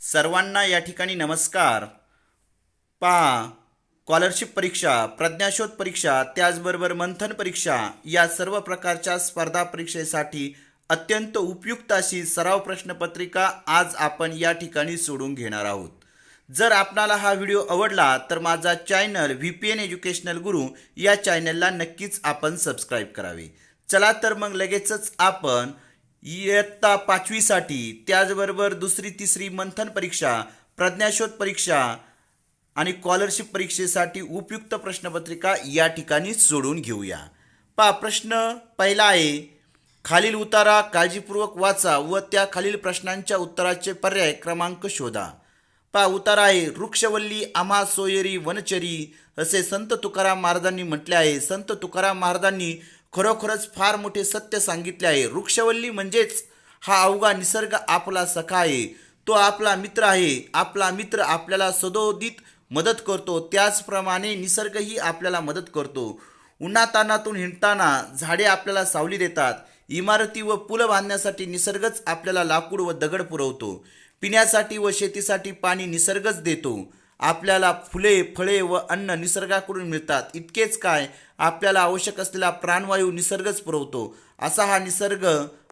सर्वांना या ठिकाणी नमस्कार. पहा, स्कॉलरशिप परीक्षा, प्रज्ञाशोध परीक्षा, त्याचबरोबर मंथन परीक्षा या सर्व प्रकारच्या स्पर्धा परीक्षेसाठी अत्यंत उपयुक्त अशी सराव प्रश्नपत्रिका आज आपण या ठिकाणी सोडून घेणार आहोत. जर आपणाला हा व्हिडिओ आवडला तर माझा चॅनल VPN एज्युकेशनल गुरु या चॅनलला नक्कीच आपण सबस्क्राईब करावे. चला तर मग लगेचच आपण इयत्ता 5वीसाठी, त्याचबरोबर दुसरी तिसरी मंथन परीक्षा, प्रज्ञाशोध परीक्षा आणि स्कॉलरशिप परीक्षेसाठी उपयुक्त प्रश्नपत्रिका या ठिकाणी सोडून घेऊया. पहा, प्रश्न पहिला आहे, खालील उतारा काळजीपूर्वक वाचा व त्या खालील प्रश्नांच्या उत्तराचे पर्याय क्रमांक शोधा. पहा, उतारा आहे, वृक्षवल्ली आम्हा सोयरी वनचरी असे संत तुकाराम महाराजांनी म्हटले आहे. संत तुकाराम महाराजांनी खरोखरच फार मोठे सत्य सांगितले आहे. वृक्षवल्ली म्हणजेच हा अवघा निसर्ग आपला सखा आहे, तो आपला मित्र आहे. आपला मित्र आपल्याला सदोदित मदत करतो, त्याचप्रमाणे निसर्गही आपल्याला मदत करतो. उन्हातानातून हिंडताना झाडे आपल्याला सावली देतात. इमारती व पुलं बांधण्यासाठी निसर्गच आपल्याला लाकूड व दगड पुरवतो. पिण्यासाठी व शेतीसाठी पाणी निसर्गच देतो. आपल्याला फुले, फळे व अन्न निसर्गाकडून मिळतात. इतकेच काय, आपल्याला आवश्यक असलेला प्राणवायू निसर्गच पुरवतो. असा हा निसर्ग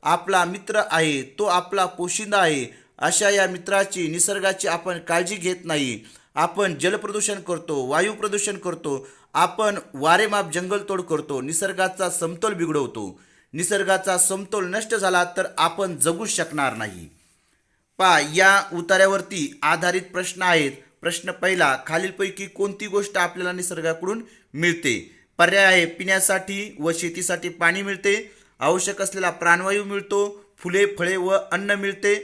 आपला मित्र आहे, तो आपला पोशिंदा आहे. अशा या मित्राची, निसर्गाची आपण काळजी घेत नाही. आपण जलप्रदूषण करतो, वायू प्रदूषण करतो, आपण वारेमाप जंगलतोड करतो, निसर्गाचा समतोल बिघडवतो. निसर्गाचा समतोल नष्ट झाला तर आपण जगू शकणार नाही. पहा, या उतार्यावरती आधारित प्रश्न आहेत. प्रश्न पहिला, खालीलपैकी कोणती गोष्ट आपल्याला निसर्गाकडून मिळते? पर्याय आहे, पिण्यासाठी व शेतीसाठी पाणी मिळते, आवश्यक असलेला प्राणवायू मिळतो, फुले, फळे व अन्न मिळते,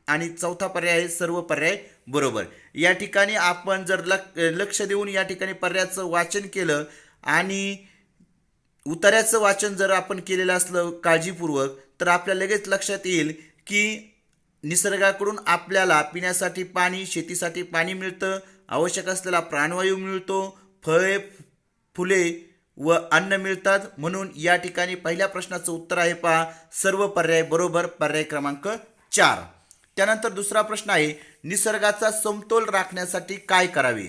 आणि चौथा पर्याय आहे, सर्व पर्याय बरोबर. या ठिकाणी आपण जर लक्ष देऊन या ठिकाणी पर्यायाचं वाचन केलं आणि उतार्याचं वाचन जर आपण केलेलं असलं काळजीपूर्वक, तर आपल्या लगेच लक्षात येईल की निसर्गाकडून आपल्याला पिण्यासाठी पाणी, शेतीसाठी पाणी मिळतं, आवश्यक असलेला प्राणवायू मिळतो, फळे, फुले व अन्न मिळतात. म्हणून या ठिकाणी पहिल्या प्रश्नाचं उत्तर आहे, पहा, सर्व पर्याय बरोबर, पर्याय क्रमांक 4. त्यानंतर दुसरा प्रश्न आहे, निसर्गाचा समतोल राखण्यासाठी काय करावे?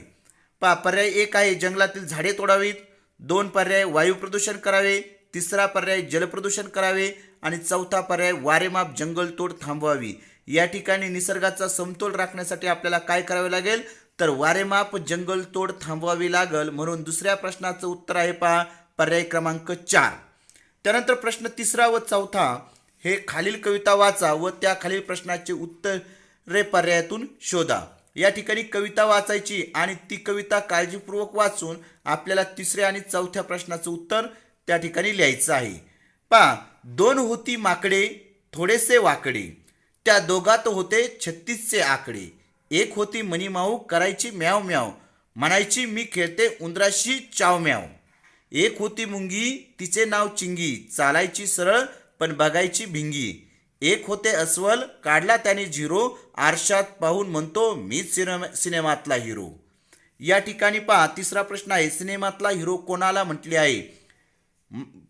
पहा, पर्याय 1 आहे, जंगलातील झाडे तोडावीत. 2 पर्याय, वायू प्रदूषण करावे. 3रा पर्याय, जलप्रदूषण करावे. आणि 4था पर्याय, वारेमाप जंगलतोड थांबवावी. या ठिकाणी निसर्गाचा समतोल राखण्यासाठी आपल्याला काय करावे लागेल? तर वारेमाप जंगलतोड थांबवावी लागेल. म्हणून दुसऱ्या प्रश्नाचं उत्तर आहे, पहा, पर्याय क्रमांक 4. त्यानंतर प्रश्न 3रा व 4था, हे खालील कविता वाचा व त्या खालील प्रश्नाचे उत्तरे पर्यायातून शोधा. या ठिकाणी कविता वाचायची आणि ती कविता काळजीपूर्वक वाचून आपल्याला 3ऱ्या आणि 4थ्या प्रश्नाचं उत्तर त्या ठिकाणी लिहायचं आहे. पहा, 2 होती माकडे थोडेसे वाकडे, त्या दोघात होते 36चे आकडे. 1 होती मनीमाऊ करायची म्याव म्याव, म्हणायची मी खेळते उंदराशी चाव म्याव. 1 होती मुंगी तिचे नाव चिंगी, चालायची सरळ पण बघायची भिंगी. 1 होते अस्वल काढला त्याने झिरो, आरशात पाहून म्हणतो मीच सिनेमातला हिरो. या ठिकाणी पहा, 3रा प्रश्न आहे, सिनेमातला हिरो कोणाला म्हटले आहे?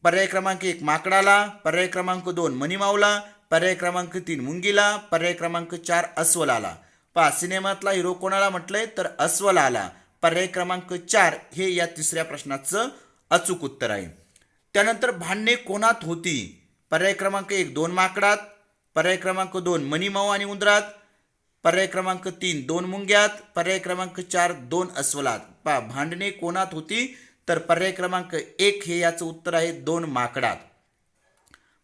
पर्याय क्रमांक 1 माकडाला, पर्याय क्रमांक 2 मनीमाऊला, पर्याय क्रमांक 3 मुंगीला, पर्याय क्रमांक 4 अस्वलाला. पहा, सिनेमातला हिरो कोणाला म्हटलंय? तर अस्वलाला. पर्याय क्रमांक 4 हे या 3ऱ्या प्रश्नाचं अचूक उत्तर आहे. त्यानंतर भांडणे कोणात होती? पर्याय क्रमांक 1 2 माकडात, पर्याय क्रमांक 2 मनीमाऊ आणि उंदरात, पर्याय क्रमांक 3 2 मुंग्यात, पर्याय क्रमांक 4 2 अस्वलात. पहा, भांडणे कोणात होती? तर पर्याय क्रमांक 1 हे याचं उत्तर आहे, 2 माकडात.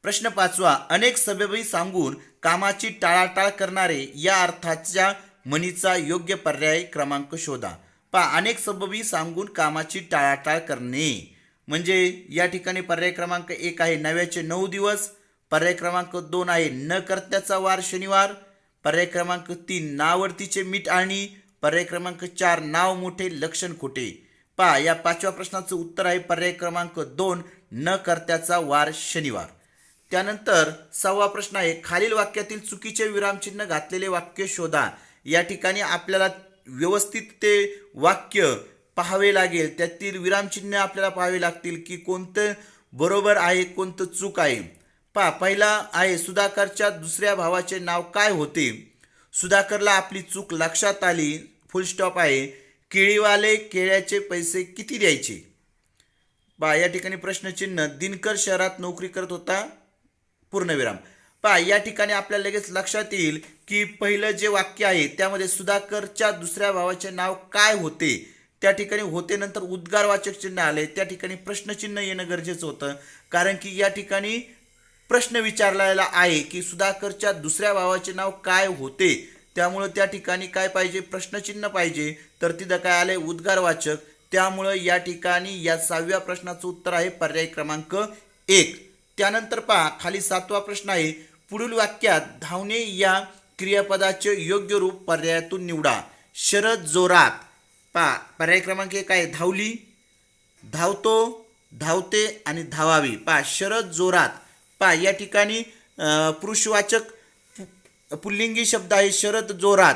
प्रश्न 5वा, अनेक सबबी सांगून कामाची टाळाटाळ करणारे या अर्थाच्या म्हणीचा योग्य पर्याय क्रमांक शोधा. पहा, अनेक सबबी सांगून कामाची टाळाटाळ करणे म्हणजे या ठिकाणी पर्याय क्रमांक 1 आहे, नव्याचे 9 दिवस, पर्याय क्रमांक 2 आहे, न कर्त्याचा वार शनिवार, पर्याय क्रमांक 3 नावडतीचे मीठ आणि, पर्याय क्रमांक 4 नाव मोठे लक्षण खोटे. पहा, या 5व्या प्रश्नाचं उत्तर आहे पर्याय क्रमांक 2 न कर्त्याचा वार शनिवार. त्यानंतर 6वा प्रश्न आहे, खालील वाक्यातील चुकीचे विरामचिन्ह घातलेले वाक्य शोधा. या ठिकाणी आपल्याला व्यवस्थित ते वाक्य पाहावे लागेल, त्यातील विरामचिन्ह आपल्याला पाहावे लागतील की कोणतं बरोबर आहे, कोणतं चूक आहे. पहा, पहिला आहे, सुधाकरच्या दुसऱ्या भावाचे नाव काय होते? सुधाकरला आपली चूक लक्षात आली, फुल स्टॉप आहे. केळीवाले केळ्याचे पैसे किती द्यायचे? पहा या ठिकाणी प्रश्नचिन्ह. दिनकर शहरात नोकरी करत होता, पूर्णविराम. पहा या ठिकाणी आपल्याला लगेच लक्षात येईल की पहिलं जे वाक्य आहे त्यामध्ये सुधाकरच्या दुसऱ्या भावाचे नाव काय होते. त्या ठिकाणी होते नंतर उद्गारवाचक चिन्ह आले, त्या ठिकाणी प्रश्नचिन्ह येणं गरजेचं होतं. कारण की या ठिकाणी प्रश्न विचारलेला आहे की सुधाकरच्या दुसऱ्या भावाचे नाव काय होते, त्यामुळं त्या ठिकाणी काय पाहिजे, प्रश्नचिन्ह पाहिजे. तर तिथं काय आलंय, उद्गारवाचक. त्यामुळं या ठिकाणी या 6व्या प्रश्नाचं उत्तर आहे पर्याय क्रमांक 1. त्यानंतर पहा खाली 7वा प्रश्न आहे. पुढील वाक्यात धावणे या क्रियापदाचे योग्य रूप पर्यायातून निवडा. शरद जोरात. पहा पर्याय क्रमांक 1 आहे धावली, धावतो, धावते आणि धावावी. पहा शरद जोरात. पहा या ठिकाणी पुरुषवाचक पुल्लिंगी शब्द आहे शरद जोरात.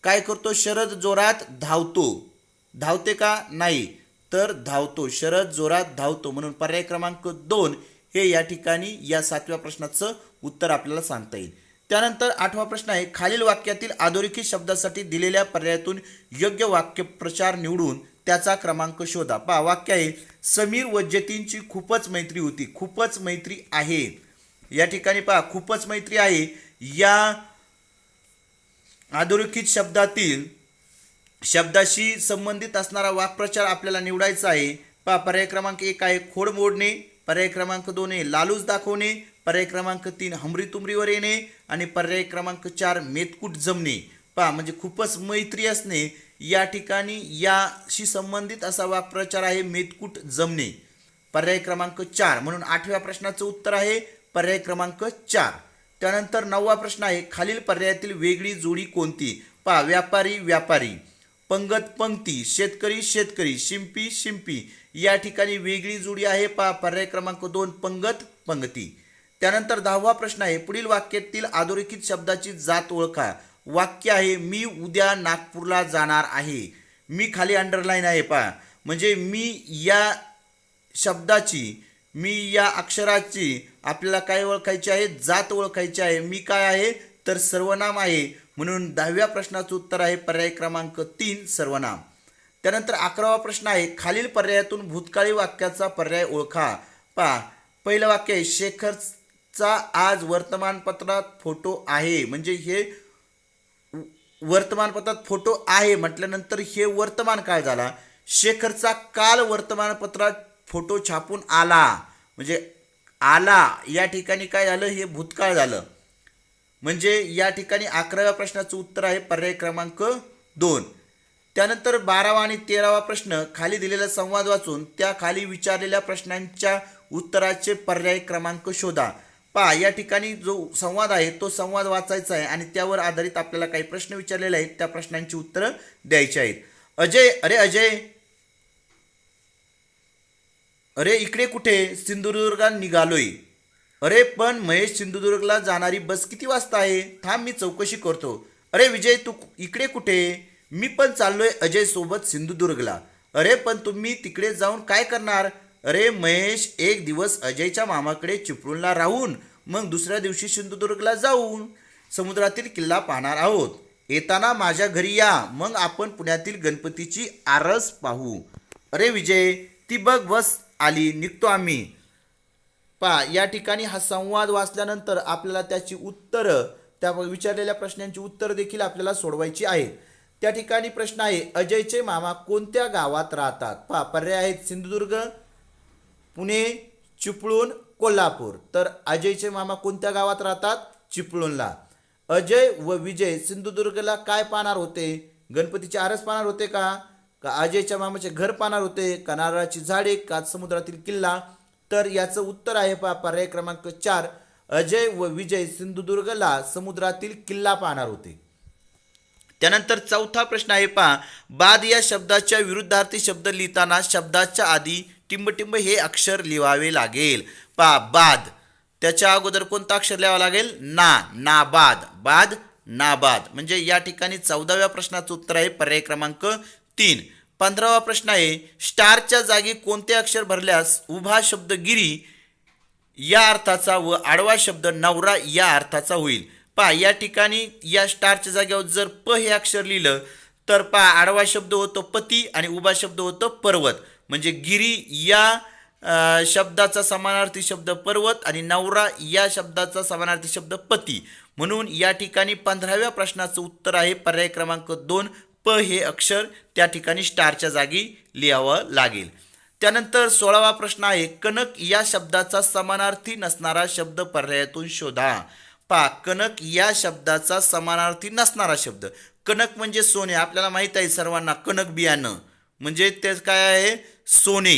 काय करतो, शरद जोरात धावतो. धावते का, नाही, तर धावतो. शरद जोरात धावतो. म्हणून पर्याय क्रमांक 2 हे या ठिकाणी या 7व्या प्रश्नाचं उत्तर आपल्याला सांगता येईल. त्यानंतर 8वा प्रश्न आहे. खालील वाक्यातील अधोरेखित शब्दासाठी दिलेल्या पर्यायातून योग्य वाक्यप्रचार निवडून त्याचा क्रमांक शोधा. पहा वाक्य आहे समीर व जतीनची खूपच मैत्री होती. खूपच मैत्री आहे. या ठिकाणी पहा खूपच मैत्री आहे या अधोरेखित शब्दातील शब्दाशी संबंधित असणारा वाक्प्रचार आपल्याला निवडायचा आहे. पहा पर्याय क्रमांक 1 आहे खोड मोडणे, पर्याय क्रमांक 2 आहे लालूच दाखवणे, पर्याय क्रमांक 3 हमरी तुमरीवर येणे आणि पर्याय क्रमांक 4 मेतकूट जमणे. पहा म्हणजे खूपच मैत्री असणे या ठिकाणी याशी संबंधित असा वाक्प्रचार आहे मेतकूट जमणे. पर्याय क्रमांक 4. म्हणून 8व्या प्रश्नाचं उत्तर आहे पर्याय क्रमांक 4. त्यानंतर 9वा प्रश्न आहे. खालील पर्यायातील वेगळी जोडी कोणती? पहा व्यापारी व्यापारी, पंगत पंक्ती, शेतकरी शेतकरी, शिंपी शिंपी. या ठिकाणी वेगळी जोडी आहे. पहा पर्याय क्रमांक 2 पंगत पंक्ती. त्यानंतर 10वा प्रश्न आहे. पुढील वाक्यातील अधोरेखित शब्दाची जात ओळखा. वाक्य आहे मी उद्या नागपूरला जाणार आहे. मी खाली अंडरलाईन आहे. पहा म्हणजे मी या शब्दाची, मी या अक्षराची आपल्याला काय ओळखायची आहे, जात ओळखायची आहे. मी काय आहे, तर सर्वनाम आहे. म्हणून 10व्या प्रश्नाचं उत्तर आहे पर्याय क्रमांक 3 सर्वनाम. त्यानंतर 11वा प्रश्न आहे. खालील पर्यायातून भूतकाळी वाक्याचा पर्याय ओळखा. पहा पहिलं वाक्य आहे शेखरचा आज वर्तमानपत्रात फोटो आहे. म्हणजे हे वर्तमानपत्रात फोटो आहे म्हटल्यानंतर हे वर्तमान काळ झाला. शेखरचा काल वर्तमानपत्रात फोटो छापून आला. म्हणजे आला या ठिकाणी काय झालं, हे भूतकाळ झालं. म्हणजे या ठिकाणी 11व्या प्रश्नाचं उत्तर आहे पर्याय क्रमांक 2. त्यानंतर 12वा आणि 13वा प्रश्न. खाली दिलेला संवाद वाचून त्या खाली विचारलेल्या प्रश्नांच्या उत्तराचे पर्याय क्रमांक शोधा. पहा या ठिकाणी जो संवाद आहे तो संवाद वाचायचा आहे आणि त्यावर आधारित आपल्याला काही प्रश्न विचारलेले आहेत, त्या प्रश्नांची उत्तरं द्यायची आहेत. अजय, अरे अजय, अरे इकडे कुठे? सिंधुदुर्गात निघालोय. अरे पण महेश, सिंधुदुर्गला जाणारी बस किती वाजता आहे? थांब मी चौकशी करतो. अरे विजय, तू इकडे कुठे? मी पण चाललोय अजय सोबत सिंधुदुर्गला. अरे पण तुम्ही तिकडे जाऊन काय करणार? अरे महेश, एक दिवस अजयच्या मामाकडे चिपळूणला राहून मग दुसऱ्या दिवशी सिंधुदुर्गला जाऊन समुद्रातील किल्ला पाहणार आहोत. येताना माझ्या घरी या, मग आपण पुण्यातील गणपतीची आरस पाहू. अरे विजय, ती बघ बस आली, निघतो आम्ही. पहा या ठिकाणी हा संवाद वाचल्यानंतर आपल्याला त्याची उत्तरं, त्या विचारलेल्या प्रश्नांची उत्तरं देखील आपल्याला सोडवायची आहेत. त्या ठिकाणी प्रश्न आहे अजयचे मामा कोणत्या गावात राहतात? पहा पर्याय आहेत सिंधुदुर्ग, पुणे, चिपळूण, कोल्हापूर. तर अजयचे मामा कोणत्या गावात राहतात? चिपळूणला. अजय व विजय सिंधुदुर्गला काय पाहणार होते? गणपतीची आरस पाहणार होते का अजयच्या मामाचे घर पाहणार होते, का नारळाची झाडे, का समुद्रातील किल्ला? तर याचं उत्तर आहे पहा पर्याय क्रमांक 4. अजय व विजय सिंधुदुर्गला समुद्रातील किल्ला पाहणार होते. त्यानंतर 4था प्रश्न आहे पहा बाद या शब्दाच्या विरुद्धार्थी शब्द लिहिताना शब्दाच्या आधी टिंबटिंब हे अक्षर लिहावे लागेल. पहा बाद, त्याच्या अगोदर कोणता अक्षर लिहावा लागेल? ना. नाबाद, बाद नाबाद. म्हणजे या ठिकाणी 14व्या प्रश्नाचं उत्तर आहे पर्याय क्रमांक 3. 15वा प्रश्न आहे स्टारच्या जागी कोणते अक्षर भरल्यास उभा शब्द गिरी या अर्थाचा व आडवा शब्द नवरा या अर्थाचा होईल? पहा या ठिकाणी या स्टारच्या जागेवर जर प हे अक्षर लिहिलं तर पहा आडवा शब्द होतो पती आणि उभा शब्द होतो पर्वत. म्हणजे गिरी या शब्दाचा समानार्थी शब्द पर्वत आणि नवरा या शब्दाचा समानार्थी शब्द पती. म्हणून या ठिकाणी 15व्या प्रश्नाचं उत्तर आहे पर्याय क्रमांक 2, प हे अक्षर त्या ठिकाणी स्टारच्या जागी लिहावं लागेल. त्यानंतर 16वा प्रश्न आहे कनक या शब्दाचा समानार्थी नसणारा शब्द पर्यायातून शोधा. पहा कनक या शब्दाचा समानार्थी नसणारा शब्द. कनक म्हणजे सोने, आपल्याला माहित आहे सर्वांना. कनक बियाणं म्हणजे ते काय आहे, सोने.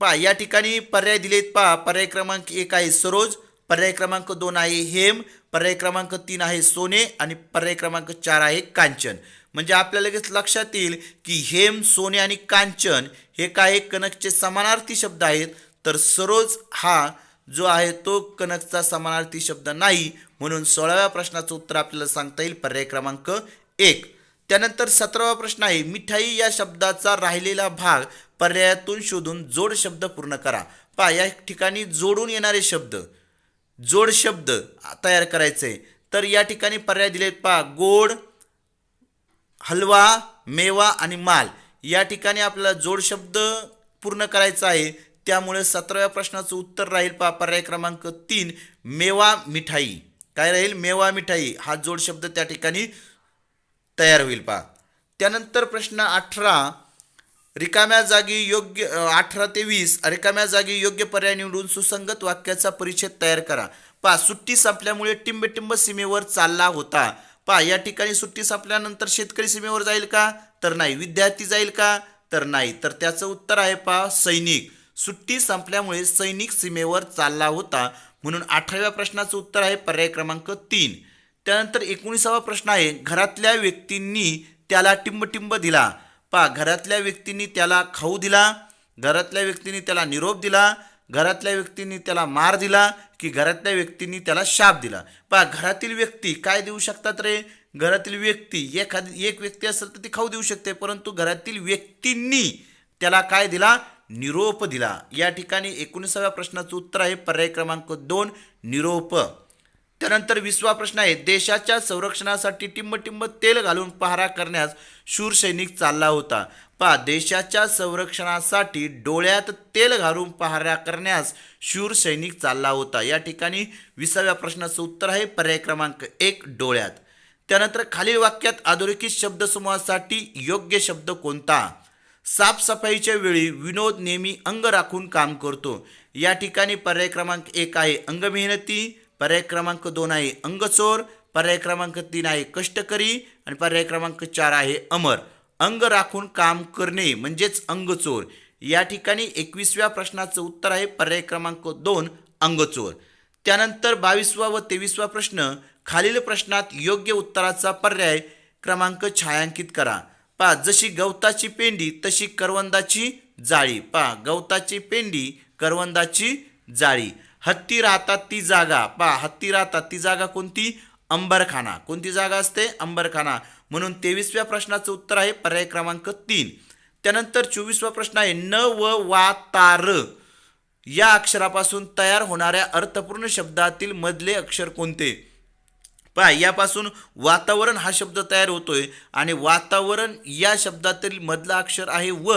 पहा या ठिकाणी पर्याय दिलेत. पहा पर्याय क्रमांक 1 आहे सरोज, पर्याय क्रमांक 2 आहे हेम, पर्याय क्रमांक 3 आहे सोने आणि पर्याय क्रमांक 4 आहे कांचन. म्हणजे आपल्याला लगेच लक्षात येईल की हेम, सोने आणि कांचन हे काय कनकचे समानार्थी शब्द आहेत. तर सरोज हा जो आहे तो कनकचा समानार्थी शब्द नाही. म्हणून 16व्या प्रश्नाचं उत्तर आपल्याला सांगता येईल पर्याय क्रमांक 1. त्यानंतर 17वा प्रश्न आहे मिठाई या शब्दाचा राहिलेला भाग पर्यायातून शोधून जोड शब्द पूर्ण करा. पहा या ठिकाणी जोडून येणारे शब्द, जोड शब्द तयार करायचे. तर या ठिकाणी पर्याय दिलेत. पहा गोड, हलवा, मेवा आणि माल. या ठिकाणी आपल्याला जोड शब्द पूर्ण करायचा आहे. त्यामुळे 17व्या प्रश्नाचं उत्तर राहील पहा पर्याय क्रमांक 3 मेवा मिठाई. काय राहील, मेवा मिठाई हा जोड शब्द त्या ठिकाणी तयार होईल. पहा त्यानंतर प्रश्न 18 रिकाम्या जागी योग्य 18 ते 20 रिकाम्या जागी योग्य पर्याय निवडून सुसंगत वाक्याचा परिच्छेद तयार करा. पहा सुट्टी संपल्यामुळे टिंबटिंब सीमेवर चालला होता. पहा या ठिकाणी सुट्टी संपल्यानंतर शेतकरी सीमेवर जाईल का, तर नाही. विद्यार्थी जाईल का, तर नाही. तर त्याचं उत्तर आहे पहा सैनिक. सुट्टी संपल्यामुळे सैनिक सीमेवर चालला होता. म्हणून 18व्या प्रश्नाचं उत्तर आहे पर्याय क्रमांक 3. त्यानंतर 19वा प्रश्न आहे घरातल्या व्यक्तींनी त्याला टिंबटिंब दिला. पहा घरातल्या व्यक्तींनी त्याला खाऊ दिला, घरातल्या व्यक्तींनी त्याला निरोप दिला, घरातल्या व्यक्तींनी त्याला मार दिला की घरातल्या व्यक्तींनी त्याला शाप दिला. पहा घरातील व्यक्ती काय देऊ शकतात रे, घरातील व्यक्ती एक व्यक्ती असेल तर ती खाऊ देऊ शकते, परंतु घरातील व्यक्तींनी त्याला काय दिला, निरोप दिला. या ठिकाणी 19व्या प्रश्नाचं उत्तर आहे पर्याय क्रमांक 2 निरोप. त्यानंतर 20वा प्रश्न आहे देशाच्या संरक्षणासाठी टिंबटिंब तेल घालून पहारा करण्यास शूर सैनिक चालला होता. पहा देशाच्या संरक्षणासाठी डोळ्यात तेल घालून पहारा करण्यास शूर सैनिक चालला होता. या ठिकाणी 20व्या प्रश्नाचं उत्तर आहे पर्याय क्रमांक 1 डोळ्यात. त्यानंतर खालील वाक्यात अधोरेखित शब्दसमूहासाठी योग्य शब्द कोणता. साफसफाईच्या वेळी विनोद नेहमी अंग राखून काम करतो. या ठिकाणी पर्याय क्रमांक 1 आहे अंगमेहनती, पर्याय क्रमांक 2 आहे अंगचोर, पर्याय क्रमांक 3 आहे कष्टकरी आणि पर्याय क्रमांक 4 आहे अमर. अंग राखून काम करणे म्हणजेच अंगचोर. या ठिकाणी 21व्या प्रश्नाचं उत्तर आहे पर्याय क्रमांक 2 अंगचोर. त्यानंतर 22वा व 23वा प्रश्न खालील प्रश्नात योग्य उत्तराचा पर्याय क्रमांक छायांकित करा. पहा जशी गवताची पेंडी तशी करवंदाची जाळी. पहा गवताची पेंडी करवंदाची जाळी. हत्ती राहतात ती जागा. पहा हत्ती राहतात ती जागा कोणती, अंबरखाना. कोणती जागा असते, अंबरखाना. म्हणून 23व्या प्रश्नाचं उत्तर आहे पर्याय क्रमांक 3. त्यानंतर 24वा प्रश्न आहे न व वा तार या अक्षरापासून तयार होणाऱ्या अर्थपूर्ण शब्दातील मधले अक्षर कोणते. पहा यापासून वातावरण हा शब्द तयार होतोय आणि वातावरण या शब्दातील मधला अक्षर आहे व.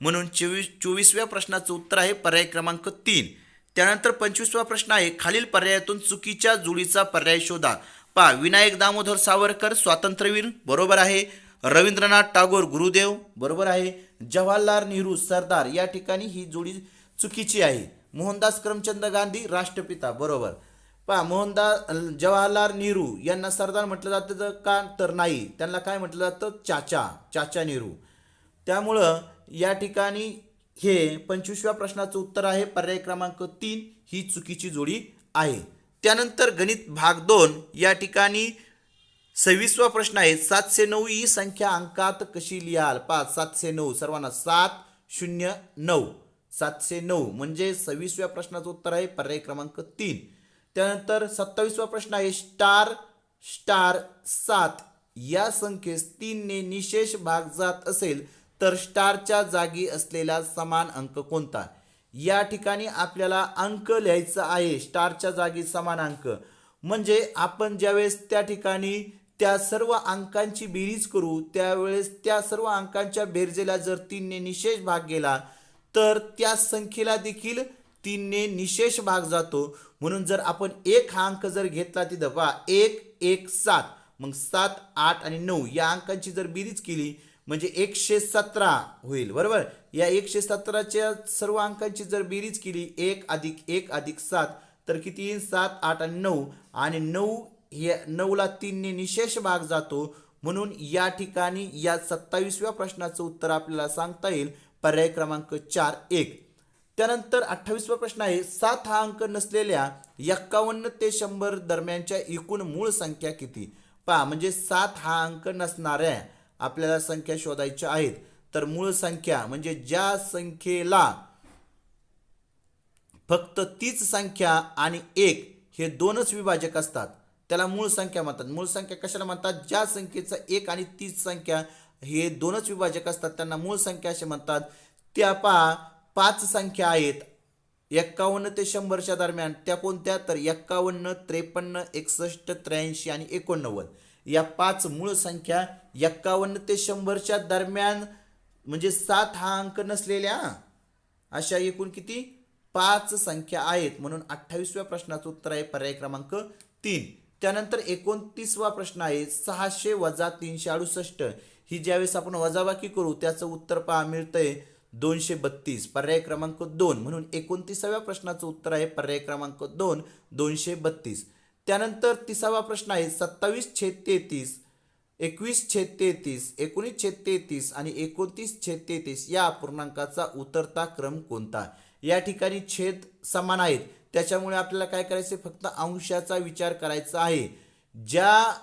म्हणून 24व्या प्रश्नाचं उत्तर आहे पर्याय क्रमांक 3. त्यानंतर 25वा प्रश्न आहे खालील पर्यायातून चुकीच्या जोडीचा पर्याय शोधा. पहा विनायक दामोदर सावरकर स्वातंत्र्यवीर बरोबर आहे, रवींद्रनाथ टागोर गुरुदेव बरोबर आहे, जवाहरलाल नेहरू सरदार या ठिकाणी ही जोडी चुकीची आहे. मोहनदास करमचंद गांधी राष्ट्रपिता बरोबर. पहा जवाहरलाल नेहरू यांना सरदार म्हटलं जातं का, तर नाही, त्यांना काय म्हटलं जातं, चाचा नेहरू. त्यामुळं या ठिकाणी हे 25व्या प्रश्नाचं उत्तर आहे पर्याय क्रमांक 3 ही चुकीची जोडी आहे. त्यानंतर गणित भाग 2 या ठिकाणी 26वा प्रश्न आहे 709 ही संख्या अंकात कशी लिहाल. पहा 709 सर्वांना 709 709 म्हणजे 26व्या प्रश्नाचं उत्तर आहे पर्याय क्रमांक 3. त्यानंतर 27वा प्रश्न आहे स्टार 7 या संख्येस 3 ने निशेष भाग जात असेल तर स्टारच्या जागी असलेला समान अंक कोणता. या ठिकाणी आपल्याला अंक लिहायचा आहे स्टारच्या जागी समान अंक. म्हणजे आपण ज्यावेळेस त्या ठिकाणी त्या सर्व अंकांची बेरीज करू त्यावेळेस त्या सर्व अंकांच्या बेरजेला जर 3ने निशेष भाग गेला तर त्या संख्येला देखील 3ने निशेष भाग जातो. म्हणून जर आपण एक हा अंक जर घेतला तिथं पहा 1 1 7 मग 7 8 आणि 9 या अंकांची जर बेरीज केली म्हणजे 117 होईल. बरोबर. या 117च्या सर्व अंकांची जर बेरीज केली 1 अधिक 1 अधिक 7 तर किती येईल 7 8 आणि 9 आणि 9 या 9ला 3ने निशेष भाग जातो. म्हणून या ठिकाणी या 27व्या प्रश्नाचं उत्तर आपल्याला सांगता येईल पर्याय क्रमांक 4 1. त्यानंतर 28वा प्रश्न आहे 7 हा अंक नसलेल्या 51 ते 100 दरम्यानच्या एकूण मूळ संख्या किती. पहा म्हणजे 7 हा अंक नसणाऱ्या आपल्याला संख्या शोधायच्या आहेत. तर मूळ संख्या म्हणजे ज्या संख्येला फक्त तीच संख्या आणि 1 हे दोनच विभाजक असतात त्याला मूळ संख्या म्हणतात. मूळ संख्या कशाला म्हणतात. ज्या संख्येचा 1 आणि तीच संख्या हे दोनच विभाजक असतात त्यांना मूळ संख्या असे म्हणतात. त्या पहा 5 संख्या आहेत 51 ते 100च्या दरम्यान. त्या कोणत्या तर 51 53 61 83 आणि 89 या 5 मूळ संख्या 51 ते 100च्या दरम्यान म्हणजे 7 हा अंक नसलेल्या अशा एकूण किती 5 संख्या आहेत. म्हणून 28व्या प्रश्नाचं उत्तर आहे पर्याय क्रमांक 3. त्यानंतर 29वा प्रश्न आहे 600 वजा 368 ही ज्यावेळेस आपण वजाबाकी करू त्याचं उत्तर पहा मिळतंय 232 पर्याय क्रमांक 2. म्हणून 29व्या प्रश्नाचं उत्तर आहे पर्याय क्रमांक 2 232. त्यानंतर 30वा प्रश्न आहे 27/33 21/33 19/33 आणि 29/33 या अपूर्णांकाचा उतरता क्रम कोणता. या ठिकाणी छेद समान आहेत त्याच्यामुळे आपल्याला काय करायचं फक्त अंशाचा विचार करायचा आहे. ज्या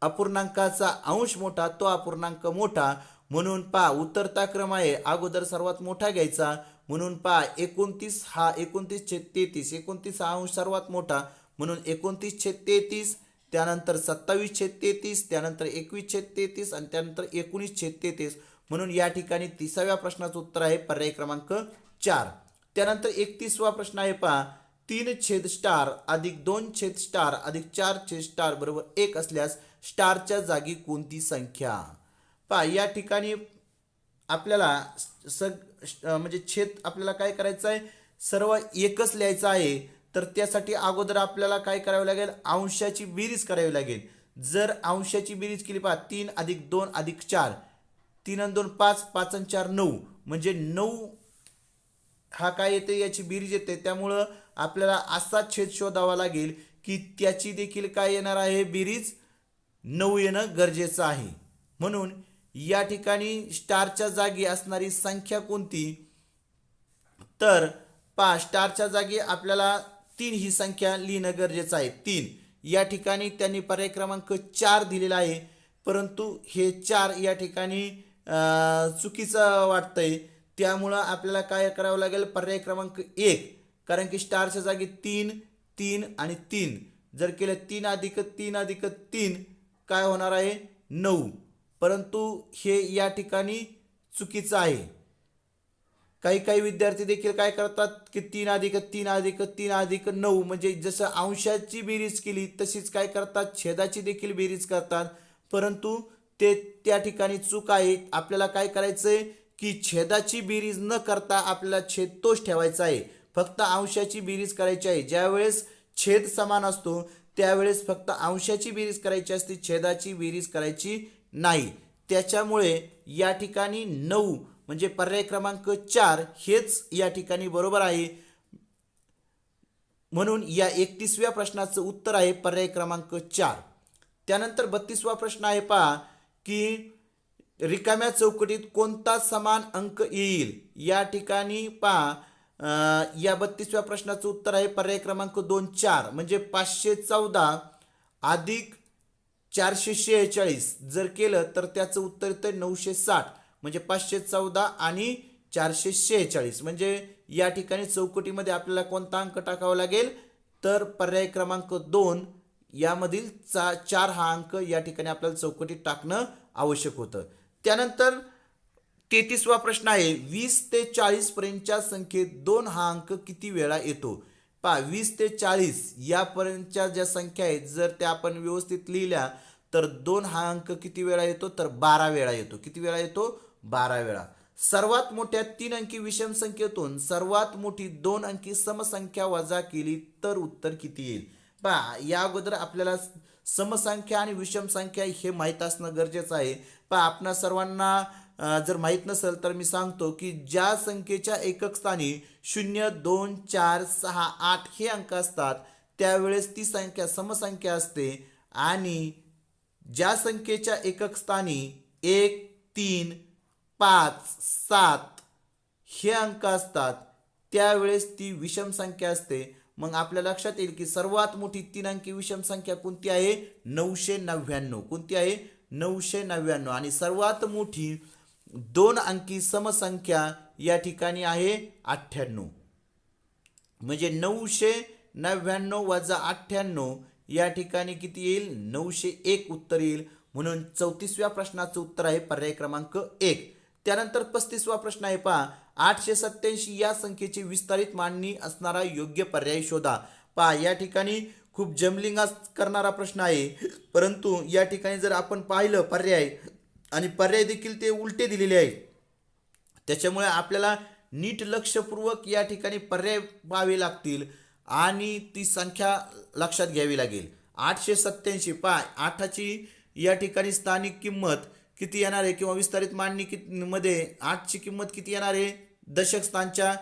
अपूर्णांकाचा अंश मोठा तो अपूर्णांक मोठा. म्हणून पहा उतरता क्रम आहे अगोदर सर्वात मोठा घ्यायचा. म्हणून पहा 29 हा 29/33 29 हा अंश सर्वात मोठा म्हणून 29/33 त्यानंतर 27/33 त्यानंतर 21/33 आणि त्यानंतर 19/33 म्हणून या ठिकाणी 30व्या प्रश्नाचं उत्तर आहे पर्याय क्रमांक 4. त्यानंतर 31वा प्रश्न आहे पहा 3 अधिक 2 अधिक 4 बरोबर 1 असल्यास स्टारच्या जागी कोणती संख्या. पहा या ठिकाणी आपल्याला म्हणजे छेद आपल्याला काय करायचं आहे सर्व एकच लिहायचं आहे. तर त्यासाठी अगोदर आपल्याला काय करावे लागेल अंशाची बेरीज करावी लागेल. जर अंशाची बेरीज केली पहा 3 अधिक 2 अधिक 4 3 आणि 2 5 5 आणि 4 9 म्हणजे 9 हा काय येते याची बेरीज येते. त्यामुळं आपल्याला असा छेद शोधावा लागेल की त्याची देखील काय येणार आहे बेरीज 9 येणं गरजेचं आहे. म्हणून या ठिकाणी स्टारच्या जागी असणारी संख्या कोणती तर पहा स्टारच्या जागी आपल्याला 3 ही संख्या लिहिणं गरजेचं आहे. 3 या ठिकाणी त्यांनी पर्याय क्रमांक 4 दिलेला आहे परंतु हे 4 या ठिकाणी चुकीचं वाटतंय. त्यामुळं आपल्याला काय करावं लागेल पर्याय क्रमांक 1 कारण की स्टारच्या जागी 3 3 आणि 3 जर केलं 3 अधिक 3 अधिक 3 काय होणार आहे 9 परंतु हे या ठिकाणी चुकीचं आहे. काही विद्यार्थी देखील काय करतात की 3 अधिक 3 अधिक 3 अधिक 9 म्हणजे जसं अंशाची बेरीज केली तशीच काय करतात छेदाची देखील बेरीज करतात परंतु ते त्या ठिकाणी चूक आहे. आपल्याला काय करायचंय की छेदाची बेरीज न करता आपल्याला छेद तोच ठेवायचा आहे फक्त अंशाची बेरीज करायची आहे. ज्यावेळेस छेद समान असतो त्यावेळेस फक्त अंशाची बेरीज करायची असते छेदाची बेरीज करायची नाही. त्याच्यामुळे या ठिकाणी 9 म्हणजे पर्याय क्रमांक 4 हेच या ठिकाणी बरोबर आहे. म्हणून या 31व्या प्रश्नाचं उत्तर आहे पर्याय क्रमांक 4. त्यानंतर 32वा प्रश्न आहे पहा की रिकाम्या चौकटीत कोणता समान अंक येईल. या ठिकाणी पहा या 32व्या प्रश्नाचं उत्तर आहे पर्याय क्रमांक 2 4 म्हणजे 514 अधिक 446 जर केलं तर त्याचं उत्तर येतं 960 म्हणजे 514 आणि 446 म्हणजे या ठिकाणी चौकटीमध्ये आपल्याला कोणता अंक टाकावा लागेल तर पर्याय क्रमांक 2 यामधील 4 हा अंक या ठिकाणी आपल्याला चौकटीत टाकणं आवश्यक होतं. त्यानंतर 33वा प्रश्न आहे 20 ते 40 पर्यंतच्या संख्येत 2 हा अंक किती वेळा येतो. पहा 20 ते 40 यापर्यंतच्या ज्या संख्या आहेत जर त्या आपण व्यवस्थित लिहिल्या तर 2 हा अंक किती वेळा येतो तर 12 वेळा येतो. किती वेळा येतो 12 वेळा. सर्वात मोठ्या 3 अंकी विषम संख्येतून सर्वात मोठी 2 अंकी समसंख्या वजा केली तर उत्तर किती येईल. पहा या अगोदर आपल्याला समसंख्या आणि विषम संख्या हे माहीत असणं गरजेचं आहे. पहा आपणा सर्वांना जर माहीत नसेल तर मी सांगतो की ज्या संख्येच्या एकक स्थानी 0, 2, 4, 6, 8 हे अंक असतात त्यावेळेस ती संख्या समसंख्या असते आणि ज्या संख्येच्या एकक स्थानी 1, 3, 5, 7 हे अंक असतात त्यावेळेस ती विषम संख्या असते. मग आपल्या लक्षात येईल की सर्वात मोठी 3 अंकी विषम संख्या कोणती आहे 999. कोणती आहे 999. आणि सर्वात मोठी 2 अंकी समसंख्या या ठिकाणी आहे 98. म्हणजे 999 वजा 98 या ठिकाणी किती येईल 901 उत्तर येईल. म्हणून 34व्या प्रश्नाचं उत्तर आहे पर्याय क्रमांक 1. त्यानंतर 35वा प्रश्न आहे पहा 887 या संख्येची विस्तारित मांडणी असणारा योग्य पर्याय शोधा. पहा या ठिकाणी खूप जमलिंग करणारा प्रश्न आहे परंतु या ठिकाणी जर आपण पाहिलं पर्याय आणि पर्याय देखील ते उलटे दिलेले आहेत त्याच्यामुळे आपल्याला नीट लक्षपूर्वक या ठिकाणी पर्याय पाहावे लागतील आणि ती संख्या लक्षात घ्यावी लागेल. 887 पहा 8ची या ठिकाणी स्थानिक किंमत किती येणार आहे किंवा विस्तारित मांडणी मध्ये 8ची किंमत किती येणार आहे दशक स्थानच्या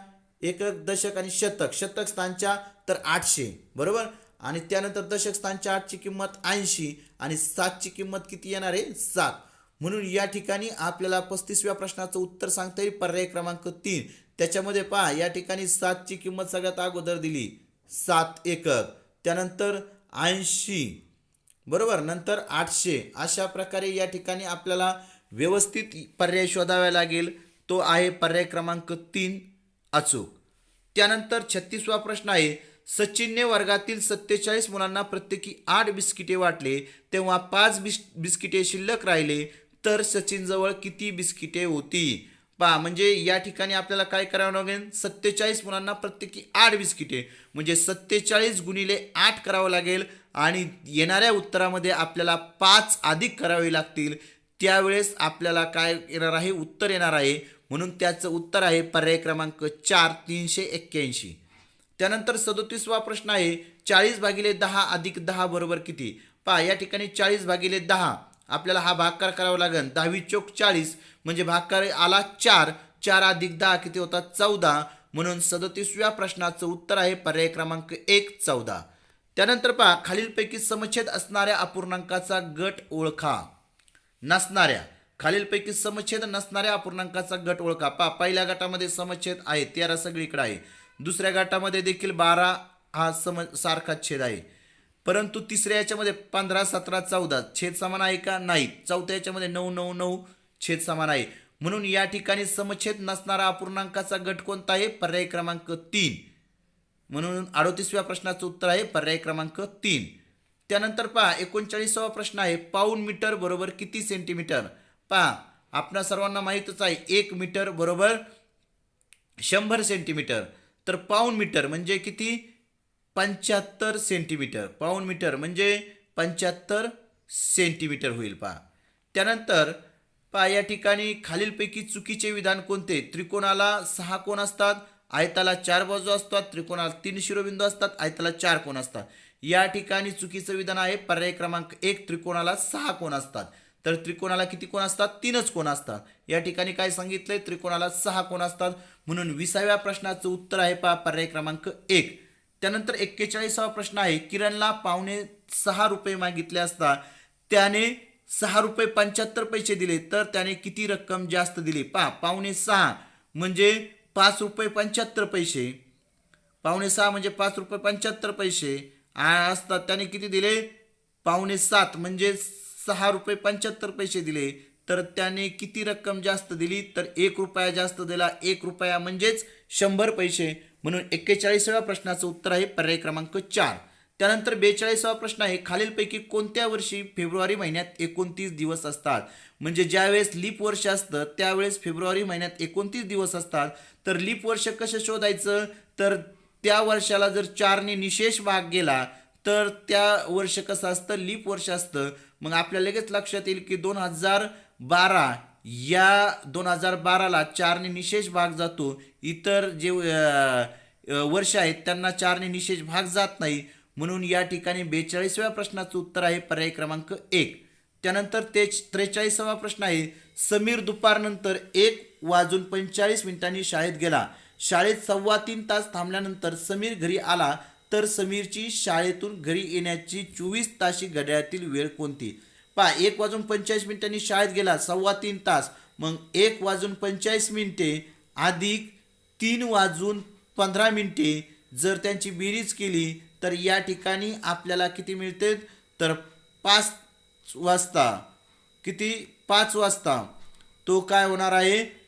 एकक दशक आणि शतक शतक स्थानच्या तर 800 बरोबर. आणि त्यानंतर दशक स्थानच्या 8ची किंमत 80 आणि 7ची किंमत किती येणार आहे 7. म्हणून या ठिकाणी आपल्याला 35व्या प्रश्नाचं उत्तर सांगता येईल पर्याय क्रमांक 3. त्याच्यामध्ये पहा या ठिकाणी 7ची किंमत सगळ्यात अगोदर दिली 7 एकक त्यानंतर 80 बरोबर नंतर 800 अशा प्रकारे या ठिकाणी आपल्याला व्यवस्थित पर्याय शोधावा लागेल. तो आहे पर्याय क्रमांक 3 अचूक. त्यानंतर 36वा प्रश्न आहे सचिनने वर्गातील 47 मुलांना प्रत्येकी 8 बिस्किटे वाटले तेव्हा 5 बिस्किटे शिल्लक राहिले तर सचिनजवळ किती बिस्किटे होती. पहा म्हणजे या ठिकाणी आपल्याला काय करावं लागेल 47 मुलांना प्रत्येकी 8 बिस्किटे म्हणजे 47 गुणिले 8 करावं लागेल आणि येणाऱ्या उत्तरामध्ये आपल्याला 5 अधिक करावे लागतील. त्यावेळेस आपल्याला काय येणार आहे उत्तर येणार आहे. म्हणून त्याचं उत्तर आहे पर्याय क्रमांक 4 381. त्यानंतर 37वा प्रश्न आहे 40 भागिले 10 अधिक 10 बरोबर किती. पहा या ठिकाणी 40 भागिले 10 आपल्याला हा भागाकार करावा लागेल 10 चोक 40 म्हणजे भागाकार आला 4 4 अधिक 10 किती होतात 14. म्हणून 37व्या प्रश्नाचं उत्तर आहे पर्याय क्रमांक 1 14. त्यानंतर पहा खालीलपैकी समच्छेद असणाऱ्या अपूर्णांकाचा गट ओळखा. नसणाऱ्या खालीलपैकी समच्छेद नसणाऱ्या अपूर्णांकाचा गट ओळखा. पहा पहिल्या गटामध्ये समच्छेद आहे 13 सगळीकडे आहे. दुसऱ्या गटामध्ये देखील 12 हा सारखाच छेद आहे परंतु तिसऱ्या याच्यामध्ये 15 17 14 छेद समान आहे का नाही. चौथ्या याच्यामध्ये 9 9 9 छेद समान आहे. म्हणून या ठिकाणी समच्छेद नसणारा अपूर्णांकाचा गट कोणता आहे पर्याय क्रमांक 3. म्हणून 38व्या प्रश्नाचं उत्तर आहे पर्याय क्रमांक 3. त्यानंतर पहा 39वा प्रश्न आहे पाऊण मीटर बरोबर किती सेंटीमीटर. पहा आपणा सर्वांना माहीतच आहे 1 मीटर बरोबर 100 सेंटीमीटर तर पाऊण मीटर म्हणजे किती 75 सेंटीमीटर. पाऊण मीटर म्हणजे 75 सेंटीमीटर होईल. पहा त्यानंतर पहा या ठिकाणी खालीलपैकी चुकीचे विधान कोणते. त्रिकोणाला 6 कोण असतात आयताला 4 बाजू असतात त्रिकोणाला 3 शिरोबिंदू असतात आयताला 4 कोण असतात. या ठिकाणी चुकीचं विधान आहे पर्याय क्रमांक 1 त्रिकोणाला 6 कोण असतात. तर त्रिकोणाला किती कोण असतात 3च कोण असतात. या ठिकाणी काय सांगितलंय त्रिकोणाला 6 कोण असतात. म्हणून 20व्या प्रश्नाचं उत्तर आहे पहा पर्याय क्रमांक 1. त्यानंतर 41वा प्रश्न आहे किरणला ₹6.50 मागितले असता त्याने ₹6.75 दिले तर त्याने किती रक्कम जास्त दिली. पहा ₹6.50 म्हणजे ₹5.75 ₹6.50 म्हणजे ₹5.75 असतात त्याने किती दिले ₹6.50 म्हणजे ₹6.75 दिले तर त्याने किती रक्कम जास्त दिली तर ₹1 जास्त दिला. ₹1 म्हणजेच 100 पैसे. म्हणून 41व्या प्रश्नाचं उत्तर आहे पर्याय क्रमांक 4. त्यानंतर 42वा प्रश्न आहे खालीलपैकी कोणत्या वर्षी फेब्रुवारी महिन्यात 29 दिवस असतात. म्हणजे ज्यावेळेस लीप वर्ष असतं त्यावेळेस फेब्रुवारी महिन्यात 29 दिवस असतात. तर लीप वर्ष कसं शोधायचं तर त्या वर्षाला जर 4ने निशेष भाग गेला तर त्या वर्ष कसं असतं, लीप वर्ष असतं. मग आपल्याला लगेच लक्षात येईल की 2012 या 2012ला 4ने निशेष भाग जातो. इतर जे वर्ष आहेत त्यांना 4ने निशेष भाग जात नाही. म्हणून या ठिकाणी 42व्या प्रश्नाचं उत्तर आहे पर्याय क्रमांक 1. त्यानंतर 43वा प्रश्न आहे, समीर दुपारनंतर 1:45 शाळेत गेला. शाळेत 3.25 तास थांबल्यानंतर समीर घरी आला तर समीरची शाळेतून घरी येण्याची 24 ताशी घड्याळातील वेळ कोणती? पहा, 1:45 शाळेत गेला, 3.25 तास, मग 1:45 अधिक 3:15 जर त्यांची बेरीज केली तर या ठिकाणी आपल्याला किती मिळते, तर 5 वाजता. किती? 5 वाजता तो काय होणार आहे,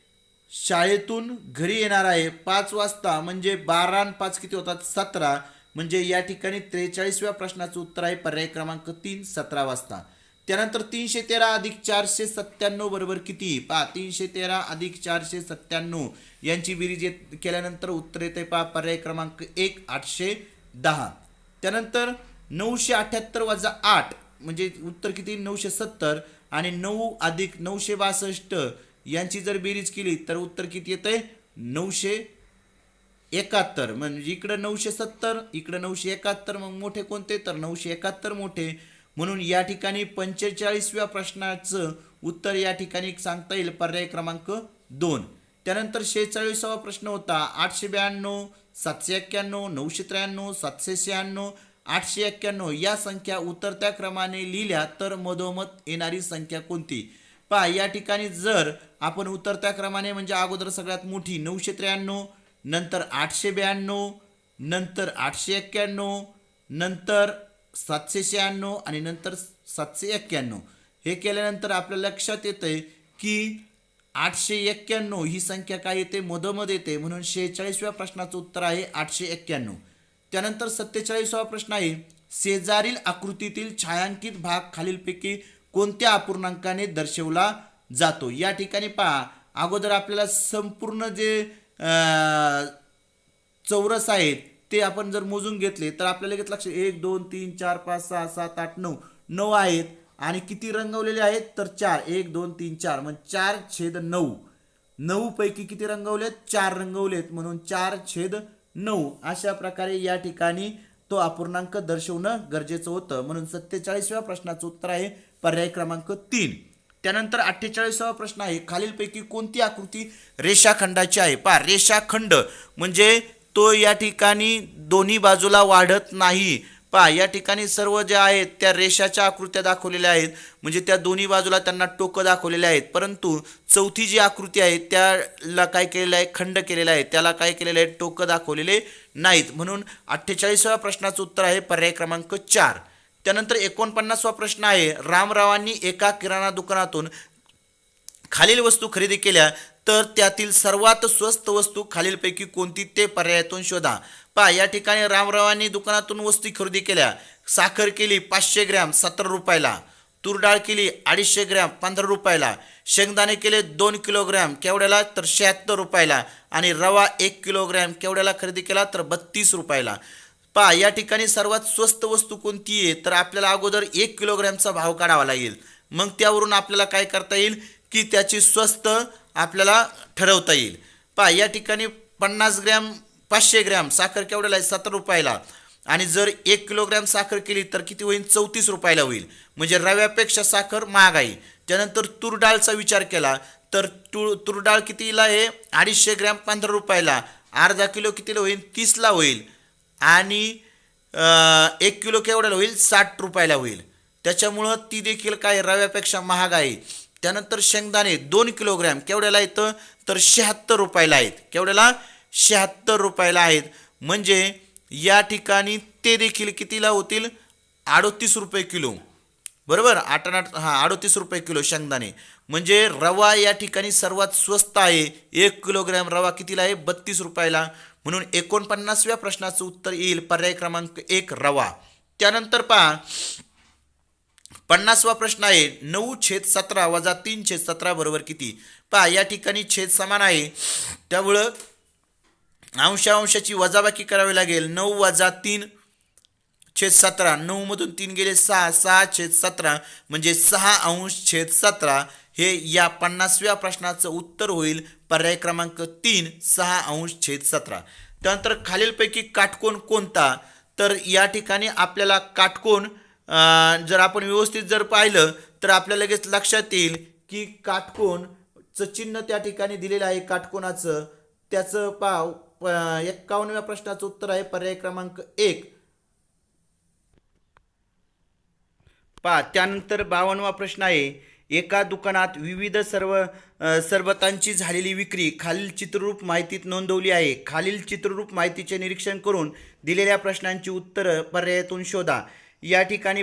शाळेतून घरी येणार आहे 5 वाजता. म्हणजे 12 आणि 5 किती होतात, 17. म्हणजे या ठिकाणी 43व्या प्रश्नाचं उत्तर आहे पर्याय क्रमांक 3, 17 वाजता. त्यानंतर 313 अधिक 497 बरोबर किती? पहा, 313 अधिक 497 यांची बेरीज केल्यानंतर उत्तर येते, पहा पर्याय क्रमांक 1, 810. त्यानंतर 978 वजा 8 म्हणजे उत्तर किती, 970. आणि 9 अधिक 962 यांची जर बेरीज केली तर उत्तर किती येते, 971. म्हणजे इकडं 970, इकडं 971, मग मोठे कोणते, तर 971 मोठे. म्हणून या ठिकाणी 45व्या प्रश्नाचं उत्तर या ठिकाणी सांगता येईल पर्याय क्रमांक 2. त्यानंतर 46वा प्रश्न होता, 892, 791, 993, 796, 891 या संख्या उतरत्या क्रमाने लिहिल्या तर मधोमध येणारी संख्या कोणती? पहा, या ठिकाणी जर आपण उतरत्या क्रमाने म्हणजे अगोदर सगळ्यात मोठी 993, नंतर 892, नंतर 891, नंतर 796 आणि नंतर 791 हे केल्यानंतर आपल्या लक्षात येतंय की 891 ही संख्या काय येते, मधोमध येते. म्हणून 46व्या प्रश्नाचं उत्तर आहे 891. त्यानंतर 47वा प्रश्न आहे, शेजारील आकृतीतील छायांकित भाग खालीलपैकी कोणत्या अपूर्णांकाने दर्शवला जातो? या ठिकाणी पहा, अगोदर आपल्याला संपूर्ण जे चौरस आहेत ते आपण जर मोजून घेतले तर आपल्याला लगेच लक्षात 1 2 3 4 5 6 7 8 9 आहेत. आणि किती रंगवलेले आहेत, तर 4. 1 2 3 4 म्हणजे 4/9. 9 पैकी किती रंगवलेत, 4 रंगवलेत. म्हणून 4/9 अशा प्रकारे या ठिकाणी तो अपूर्णांक दर्शवणं गरजेचं होतं. म्हणून 47व्या प्रश्नाचं उत्तर आहे पर्याय क्रमांक 3. त्यानंतर 48वा प्रश्न आहे, खालीलपैकी कोणती आकृती रेषाखंडाची आहे? पहा, रेषाखंड म्हणजे तो या ठिकाणी दोन्ही बाजूला वाढत नाही. पहा, या ठिकाणी सर्व ज्या आहेत त्या रेषाच्या आकृत्या दाखवलेल्या आहेत, म्हणजे त्या दोन्ही बाजूला त्यांना टोकं दाखवलेले आहेत. परंतु चौथी जी आकृती आहे त्याला काय केलेलं आहे, खंड केलेला आहे, त्याला काय केलेलं आहे, टोकं दाखवलेले नाहीत. म्हणून 48व्या प्रश्नाचं उत्तर आहे पर्याय क्रमांक 4. त्यानंतर 49वा प्रश्न आहे, रामरावांनी एका किराणा दुकानातून खालील वस्तू खरेदी केल्या तर त्यातील सर्वात स्वस्त वस्तू खालीलपैकी कोणती ते पर्यायातून शोधा. पहा, या ठिकाणी रामरावांनी दुकानातून वस्तू खरेदी केल्या. साखर केली 500 ग्रॅम 17 रुपयाला, तूर डाळ केली 250 ग्रॅम 15 रुपयाला, शेंगदाणे केले 2 किलोग्रॅम केवढ्याला, तर 76 रुपयाला, आणि रवा 1 किलोग्रॅम केवढ्याला खरेदी केला, तर 32 रुपयाला. पहा, या ठिकाणी सर्वात स्वस्त वस्तू कोणती आहे, तर आपल्याला अगोदर 1 किलोग्रॅमचा भाव काढावा लागेल. मग त्यावरून आपल्याला काय करता येईल की त्याची स्वस्त आपल्याला ठरवता येईल. पहा, या ठिकाणी 50 ग्रॅम 500 ग्रॅम साखर केवढ्याला आहे, 17 रुपयाला, आणि जर 1 किलोग्रॅम साखर केली तर किती होईल, 34 रुपयाला होईल. म्हणजे रव्यापेक्षा साखर महाग आहे. त्यानंतर तूर डाळचा विचार केला तर तूर डाळ कितीला आहे, 250 ग्रॅम 15 रुपयाला, अर्धा किलो कितीला होईल, 30ला होईल, आणि 1 किलो केवढ्याला होईल, 60 रुपयाला होईल. त्याच्यामुळं ती देखील काय रव्यापेक्षा महाग आहे. त्यानंतर शेंगदाणे 2 किलोग्रॅम केवढ्याला येतं, तर 76 रुपयाला आहेत. केवढ्याला, 76 रुपयाला आहेत. म्हणजे या ठिकाणी ते देखील कितीला होतील, 38 रुपये किलो. बरोबर, 38 रुपये किलो शेंगदाणे. म्हणजे रवा या ठिकाणी सर्वात स्वस्त आहे. 1 किलोग्रॅम रवा कितीला आहे, 32 रुपयाला. म्हणून 49व्या प्रश्नाचं उत्तर येईल पर्याय क्रमांक 1 रवा. त्यानंतर पहा, 50वा प्रश्न आहे, 9/17 वजा 3/17 बरोबर किती? पहा, या ठिकाणी छेद समान आहे, त्यामुळं अंशाची वजाबाकी करावी लागेल. 9 - 3 छेद 17. 9 मधून 3 गेले 6. 6/17 म्हणजे 6 अंश छेद 17. हे या 50व्या प्रश्नाचं उत्तर होईल. पर्याय क्रमांक 3 6 अंश छेद 17. त्यानंतर खालीलपैकी काटकोन कोणता? तर या ठिकाणी आपल्याला काटकोन जर आपण व्यवस्थित जर पाहिलं तर आपल्याला लगेच लक्षात येईल की काटकोनचं चिन्ह त्या ठिकाणी दिलेलं आहे. काटकोनाचं त्याचं 51व्या प्रश्नाचं उत्तर आहे पर्याय क्रमांक 1. त्यानंतर 52वा प्रश्न आहे. एका दुकानात विविध सरबतांची झालेली विक्री खालील चित्ररूप माहितीत नोंदवली आहे. खालील चित्ररूप माहितीचे निरीक्षण करून दिलेल्या प्रश्नांची उत्तरं पर्यायातून शोधा. या ठिकाणी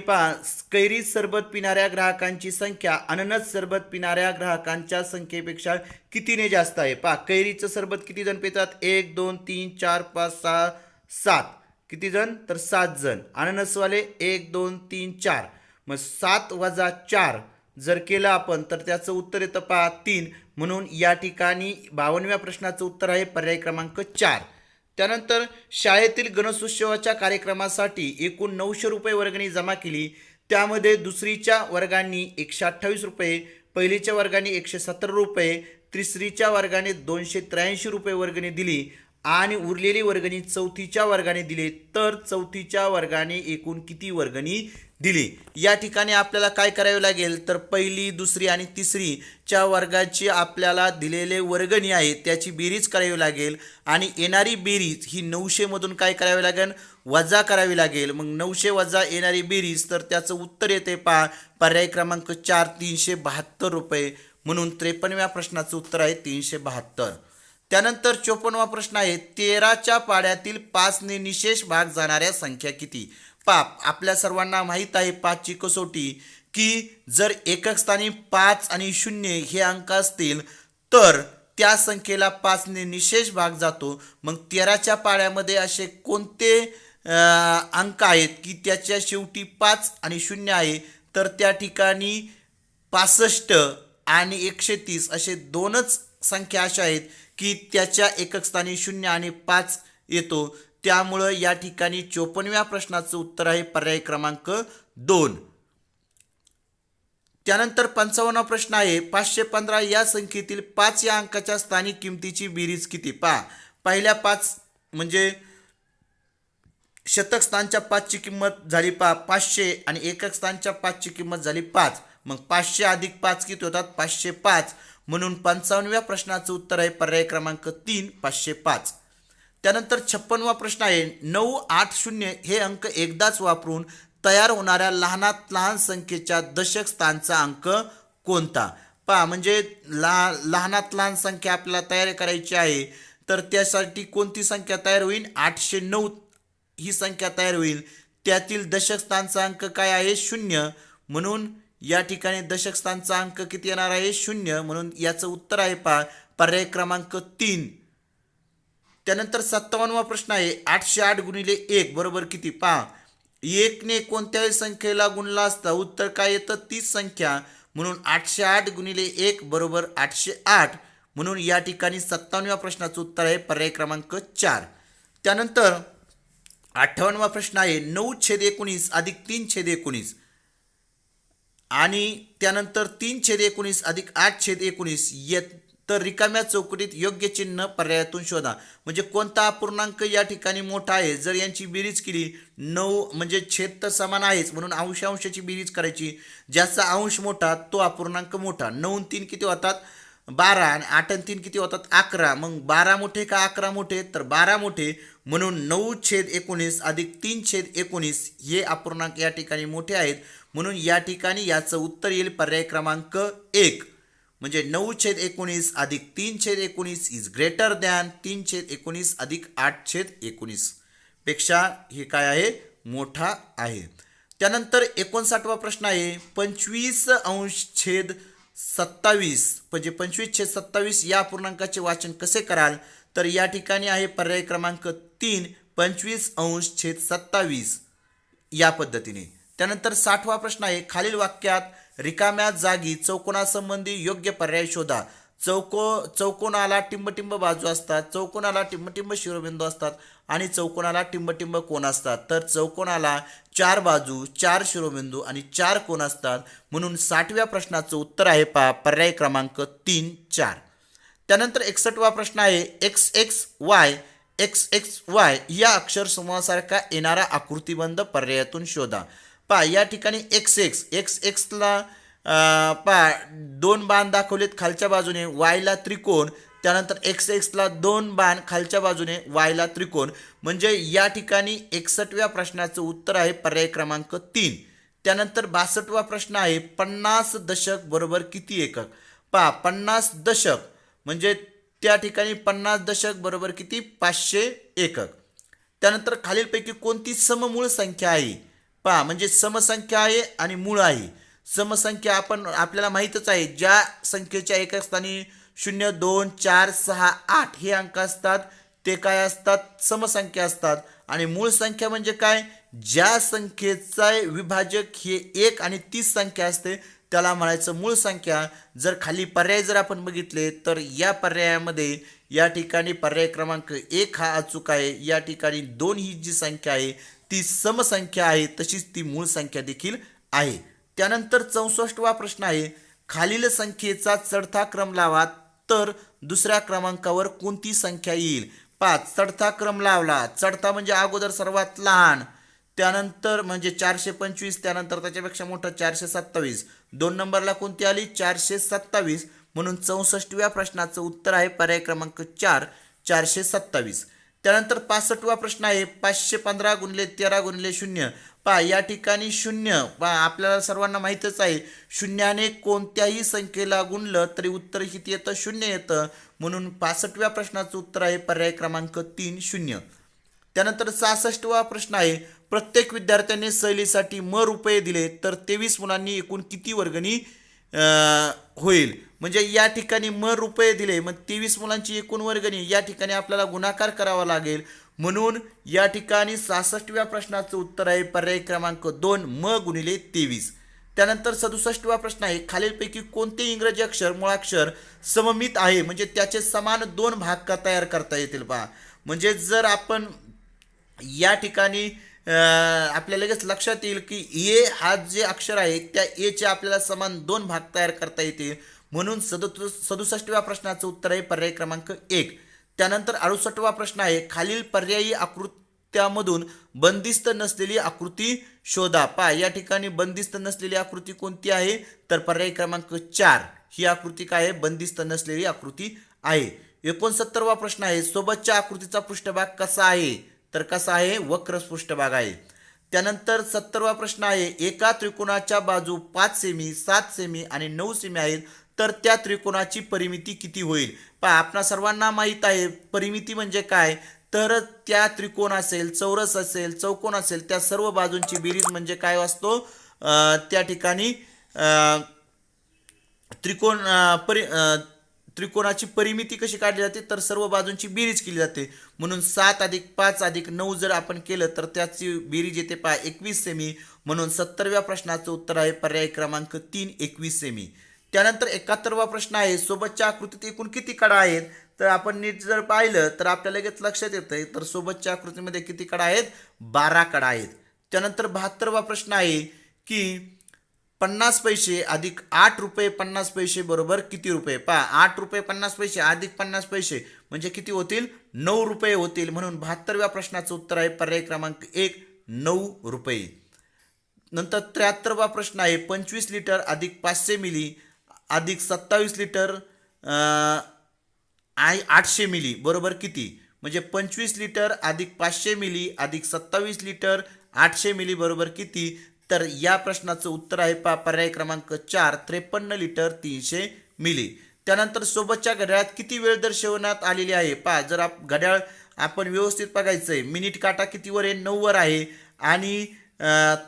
कैरी सरबत पिणाऱ्या ग्राहकांची संख्या अननस सरबत पिणाऱ्या ग्राहकांच्या संख्येपेक्षा कितीने जास्त आहे? कैरीचं सरबत किती जण पितात? 1 2 3 4 5 6 7. किती जण? तर 7 जण. अननसवाले 1 2 3 4. मग 7 - 4 जर केलं आपण तर त्याचं उत्तर येतं 3. म्हणून या ठिकाणी 52व्या प्रश्नाचं उत्तर आहे पर्याय क्रमांक 4. त्यानंतर शाळेतील गणेशोत्सवाच्या कार्यक्रमासाठी एकूण 900 रुपये वर्गणी जमा केली. त्यामध्ये दुसरीच्या वर्गांनी 128 रुपये, पहिलीच्या वर्गाने 117 रुपये, तिसरीच्या वर्गाने 283 रुपये वर्गणी दिली आणि उरलेली वर्गणी चौथीच्या वर्गाने दिली. तर चौथीच्या वर्गाने एकूण किती वर्गणी दिली? या ठिकाणी आपल्याला काय करावे लागेल तर पहिली, दुसरी आणि तिसरीच्या वर्गाची आपल्याला दिलेले वर्गणी आहे त्याची बेरीज करावी लागेल आणि येणारी बेरीज ही 900 मधून काय करावी लागेल? वजा करावी लागेल. मग 900 वजा येणारी बेरीज तर त्याचं उत्तर येते पर्याय क्रमांक 4 372 रुपये. म्हणून 53व्या प्रश्नाचं उत्तर आहे 372. त्यानंतर 54वा प्रश्न आहे. 13च्या पाड्यातील 5ने निशेष भाग जाणाऱ्या संख्या किती? आपल्या सर्वांना माहीत आहे 5ची कसोटी की जर एकक स्थानी 5 आणि 0 हे अंक असतील तर त्या संख्येला 5ने निशेष भाग जातो. मग 13च्या पाड्यामध्ये असे कोणते अंक आहेत की त्याच्या शेवटी 5 आणि 0 आहे? तर त्या ठिकाणी 65 आणि 130 असे दोनच संख्या अशा आहेत की त्याच्या एकक स्थानी 0 आणि 5 येतो. त्यामुळं या ठिकाणी 54व्या प्रश्नाचं उत्तर आहे पर्याय क्रमांक 2. त्यानंतर 55वा प्रश्न आहे. 515 या संख्येतील 5 या अंकाच्या स्थानिक किमतीची बेरीज किती? पहिल्या 5 म्हणजे शतक स्थानच्या 5ची किंमत झाली 500 आणि एकक स्थानच्या 5ची किंमत झाली 5. मग 500 अधिक 5 किती होतात? 505. म्हणून 55व्या प्रश्नाचं उत्तर आहे पर्याय क्रमांक 3 505. त्यानंतर 56वा प्रश्न आहे. 9 8 0 हे अंक एकदाच वापरून तयार होणाऱ्या लहानात लहान संख्येच्या दशक स्थानचा अंक कोणता? म्हणजे लहानात लहान संख्या आपल्याला तयार करायची आहे तर त्यासाठी कोणती संख्या तयार होईल? 809 ही संख्या तयार होईल. त्यातील दशक स्थानचा अंक काय आहे? 0. म्हणून या ठिकाणी दशक स्थानचा अंक किती येणार आहे? 0. म्हणून याचं उत्तर आहे पर्याय क्रमांक 3. त्यानंतर 57वा प्रश्न आहे. 808 गुणिले 1 बरोबर किती? 1 ने कोणत्याही संख्येला गुणला असता उत्तर काय येतं? तीच संख्या. म्हणून 808 गुणिले 1 बरोबर 808. म्हणून या ठिकाणी 57व्या प्रश्नाचं उत्तर आहे पर्याय क्रमांक 4. त्यानंतर 58वा प्रश्न आहे. 9/19 अधिक 3/19 आणि त्यानंतर 3/19 अधिक 8/19 तर रिकाम्या चौकटीत योग्य चिन्ह पर्यायातून शोधा. म्हणजे कोणता अपूर्णांक या ठिकाणी मोठा आहे? जर यांची बेरीज केली 9 म्हणजे छेद तर समान आहेच म्हणून अंशाची बेरीज करायची. ज्याचा अंश मोठा तो अपूर्णांक मोठा. 9 आणि 3 किती होतात? 12 आणि 8 आणि 3 किती होतात? 11. मग 12 मोठे का 11 मोठे? तर 12 मोठे. म्हणून 9/19 अधिक 3/19 हे अपूर्णांक या ठिकाणी मोठे आहेत. म्हणून या ठिकाणी याचं उत्तर येईल पर्याय क्रमांक 1. म्हणजे 9/19 अधिक 3/19 इज ग्रेटर दॅन 3/19 अधिक 8/19 पेक्षा हे काय आहे? मोठा आहे. त्यानंतर 59वा प्रश्न आहे. 25/27 म्हणजे 25/27 या पूर्णांकाचे वाचन कसे कराल? तर या ठिकाणी आहे पर्याय क्रमांक 3 25/27 या पद्धतीने. त्यानंतर 60वा प्रश्न आहे. खालील वाक्यात रिकाम्या जागी चौकोनासंबंधी योग्य पर्याय शोधा. चौकोनाला टिंबटिंब बाजू असतात, चौकोनाला टिंबटिंब शिरोबिंदू असतात आणि चौकोनाला टिंबटिंब कोन असतात. तर चौकोनाला 4 बाजू, 4 शिरोबिंदू आणि 4 कोन असतात. म्हणून 60व्या प्रश्नाचं उत्तर आहे पहा पर्याय क्रमांक 3, 4. त्यानंतर 61वा प्रश्न आहे एक्स एक्स वाय या अक्षर समूहासारखा येणारा आकृतिबंध पर्यायातून शोधा. पहा या ठिकाणी एक्स एक्सला पहा 2 बाण दाखवलेत खालच्या बाजूने, वायला त्रिकोण, त्यानंतर एक्सला 2 बाण खालच्या बाजूने, वायला त्रिकोण. म्हणजे या ठिकाणी 61व्या प्रश्नाचं उत्तर आहे पर्याय क्रमांक 3. त्यानंतर 62वा प्रश्न आहे 50 दशक बरोबर किती एकक. पहा 50 दशक म्हणजे त्या ठिकाणी 50 दशक बरोबर किती, 500 एकक. त्यानंतर खालीलपैकी कोणती सममूळ संख्या आहे. पहा म्हणजे समसंख्या आहे आणि मूळ आहे. समसंख्या आपल्याला माहीतच आहे, ज्या संख्येच्या एकक स्थानी 0, 2, 4, 6, 8 हे अंक असतात ते काय असतात, समसंख्या असतात. आणि मूळ संख्या म्हणजे काय, ज्या संख्येचा विभाजक हे 1 आणि 30 संख्या असते त्याला म्हणायचं मूळ संख्या. जर खाली पर्याय जर आपण बघितले तर या पर्यायामध्ये या ठिकाणी पर्याय क्रमांक 1 हा अचूक आहे. या ठिकाणी 2 ही जी संख्या आहे ती समसंख्या आहे, तशीच ती मूळ संख्या देखील आहे. त्यानंतर 64वा प्रश्न आहे खालील संख्येचा चढता क्रम लावा तर दुसऱ्या क्रमांकावर कोणती संख्या येईल. 5 चढता क्रम लावला, चढता म्हणजे अगोदर सर्वात लहान, त्यानंतर म्हणजे 425, त्यानंतर त्याच्यापेक्षा मोठं 427, 2 नंबरला कोणती आली 427. म्हणून 64व्या प्रश्नाचं उत्तर आहे पर्याय क्रमांक 4, 427. त्यानंतर 65वा प्रश्न आहे 515 गुणिले 13 गुणिले 0. पहा या ठिकाणी 0 पहा आपल्याला सर्वांना माहीतच आहे, शून्याने कोणत्याही संख्येला गुणलं तरी उत्तर किती येतं, 0 येतं. म्हणून 65व्या प्रश्नाचं उत्तर आहे पर्याय क्रमांक 3, 0. त्यानंतर 66वा प्रश्न आहे प्रत्येक विद्यार्थ्याने सहलीसाठी रुपये दिले तर 23 मुलांनी एकूण किती वर्गणी होईल. म्हणजे या ठिकाणी रुपये दिले, मग 23 मुलांची एकूण वर्गणी या ठिकाणी आपल्याला गुणाकार करावा लागेल. म्हणून या ठिकाणी 66व्या प्रश्नाचं उत्तर आहे पर्याय क्रमांक 2 गुणिले 23. त्यानंतर 67वा प्रश्न आहे खालीलपैकी कोणते इंग्रजी अक्षर मुळाक्षर सममित आहे, म्हणजे त्याचे समान 2 भाग का तयार करता येतील. पहा म्हणजे जर आपण या ठिकाणी आपल्याला लगेच लक्षात येईल की ए हा जे अक्षर आहे त्या एचे आपल्याला समान 2 भाग तयार करता येतील. म्हणून 67व्या प्रश्नाचं उत्तर आहे पर्याय क्रमांक 1. त्यानंतर 68वा प्रश्न आहे खालील पर्यायी आकृत्यामधून बंदिस्त नसलेली आकृती शोधा. पहा या ठिकाणी बंदिस्त नसलेली आकृती कोणती आहे तर पर्याय क्रमांक 4 ही आकृती काय आहे, बंदिस्त नसलेली आकृती आहे. 69वा प्रश्न आहे सोबतच्या आकृतीचा पृष्ठभाग कसा आहे तर कसा आहे, वक्र पृष्ठभाग आहे. त्यानंतर 70वा प्रश्न आहे एका त्रिकोणाच्या बाजू 5 सेमी, 7 सेमी आणि 9 सेमी आहेत तर त्या त्रिकोणाची परिमिती किती होईल. पहा आपणा सर्वांना माहीत आहे परिमिती म्हणजे काय, तर त्या त्रिकोण असेल, चौरस असेल, चौकोन असेल त्या सर्व बाजूंची बेरीज म्हणजे काय असतो, त्या ठिकाणी त्रिकोणाची परिमिती कशी काढली जाते तर सर्व बाजूंची बेरीज केली जाते. म्हणून 7 + 5 + 9 जर आपण केलं तर त्याची बेरीज येते पहा 21 सेमी. म्हणून 70व्या प्रश्नाचं उत्तर आहे पर्याय क्रमांक 3, 21 सेमी. त्यानंतर 71वा प्रश्न आहे सोबतच्या आकृतीत एकूण किती कडा आहेत. तर आपण नीट जर पाहिलं तर आपल्याला लगेच लक्षात येतं तर सोबतच्या आकृतीमध्ये किती कडा आहेत, 12 कडा आहेत. त्यानंतर 72वा प्रश्न आहे की 50 पैसे अधिक 8 रुपये 50 पैसे बरोबर किती रुपये. पहा 8 रुपये 50 पैसे अधिक 50 पैसे म्हणजे किती होतील, 9 रुपये होतील. म्हणून 72व्या प्रश्नाचं उत्तर आहे पर्याय क्रमांक 1, 9 रुपये. नंतर 73वा प्रश्न आहे 25 लिटर अधिक 500 मिली अधिक 27 लिटर 800 मिली बरोबर किती. म्हणजे 25 लिटर अधिक 500 मिली अधिक 27 लिटर 800 मिली बरोबर किती. तर या प्रश्नाचं उत्तर आहे पर्याय क्रमांक 4, 53 लिटर 300 मिली. त्यानंतर सोबतच्या घड्याळात किती वेळ दर्शवण्यात आलेली आहे. पहा जर घड्याळ आपण व्यवस्थित बघायचं आहे, मिनिट काटा कितीवर आहे, 9 वर आहे आणि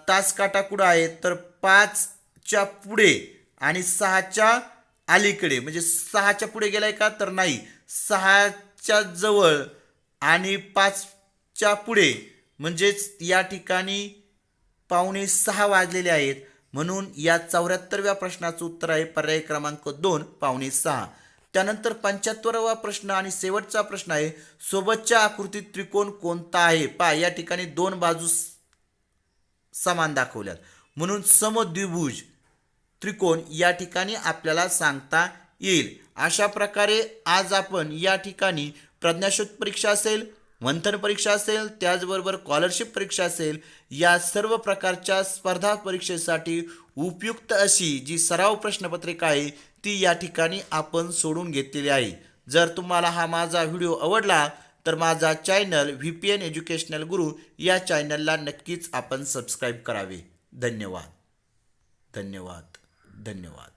तास काटा कुठं आहे तर 5च्या पुढे आणि 6च्या अलीकडे. म्हणजे 6च्या पुढे गेलाय का तर नाही, 6च्या जवळ आणि 5च्या पुढे म्हणजेच या ठिकाणी 5:45 वाजलेले आहेत. म्हणून या 74व्या प्रश्नाचं उत्तर आहे पर्याय क्रमांक 2, 5:45. त्यानंतर 75वा प्रश्न आणि शेवटचा प्रश्न आहे, सोबतच्या आकृतीत त्रिकोण कोणता आहे? पहा, या ठिकाणी दोन बाजू समान दाखवल्यात म्हणून समद्विभुज त्रिकोण या ठिकाणी आपल्याला सांगता येईल. अशा प्रकारे आज आपण या ठिकाणी प्रज्ञाशोध परीक्षा असेल, मंथन परीक्षा असेल, त्याचबरोबर स्कॉलरशिप परीक्षा असेल, या सर्व प्रकारच्या स्पर्धा परीक्षेसाठी उपयुक्त अशी जी सराव प्रश्नपत्रिका आहे ती या ठिकाणी आपण सोडून घेतलेली आहे. जर तुम्हाला हा माझा व्हिडिओ आवडला तर माझा चॅनल VPN एज्युकेशनल गुरु या चॅनलला नक्कीच आपण सबस्क्राईब करावे. धन्यवाद.